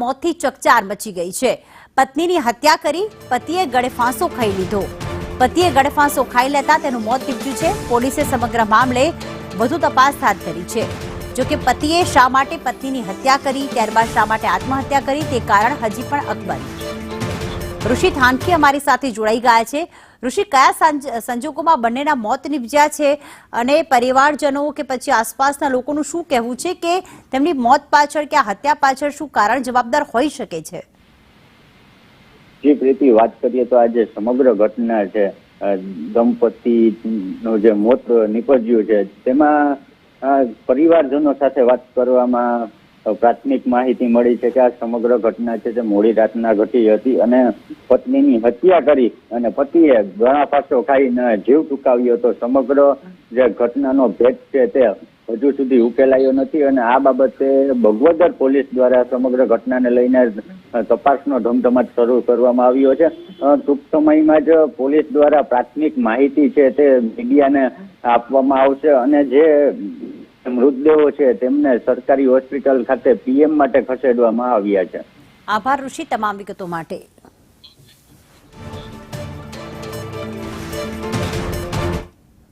મોતથી ચકચાર મચી ગઈ છે। પત્નીની હત્યા કરી પતિએ ગળે ફાંસો ખાઈ લીધો। પતિએ ગળે ફાંસો ખાઈ લેતા તેનું મોત નીપજ્યું છે। પોલીસે સમગ્ર મામલે વધુ તપાસ હાથ ધરી છે। જો કે પતિએ શા માટે પત્નીની હત્યા કરી, ત્યારબાદ શા માટે આત્મહત્યા કરી તે કારણ હજી પણ અકબંધ। ઋષિ થાનકી અમારી સાથે જોડાઈ ગયા છે। ઋષિ, કયા સંજોગોમાં બંનેના મોત નીપજ્યા છે અને પરિવારજનો કે પછી આસપાસના લોકોનું શું કહેવું છે કે તેમની મોત પાછળ કે હત્યા પાછળ શું કારણ જવાબદાર હોઈ શકે છે? જે પ્રીતિ વાત કરીએ તો આજે સમગ્ર ઘટના છે દંપતીનું જે મોત નીપજ્યું છે તેમાં પરિવારજનો સાથે વાત કરવામાં પ્રાથમિક માહિતી મળી છે કે આ સમગ્ર ઘટના છે તે મોડી રાતના ઘટી હતી અને પત્નીની હત્યા કરી અને પતિએ ગળા ફાંસો ખાઈને જીવ ટૂંકાવ્યો હતો। સમગ્ર જે ઘટનાનો ભેદ છે તે હજુ સુધી ઉકેલાયો નથી અને આ બાબતે બગવદર પોલીસ દ્વારા સમગ્ર ઘટનાને લઈને તપાસનો ધમધમાટ શરૂ કરવામાં આવ્યો છે। ટૂંક સમયમાં જ પોલીસ દ્વારા પ્રાથમિક માહિતી છે તે મીડિયાને આપવામાં આવશે અને જે મૃતદેહો છે તેમને સરકારી હોસ્પિટલ ખાતે પીએમ માટે ખસેડવામાં આવ્યા છે। આભાર ઋષિ, તમામ વિગતો માટે।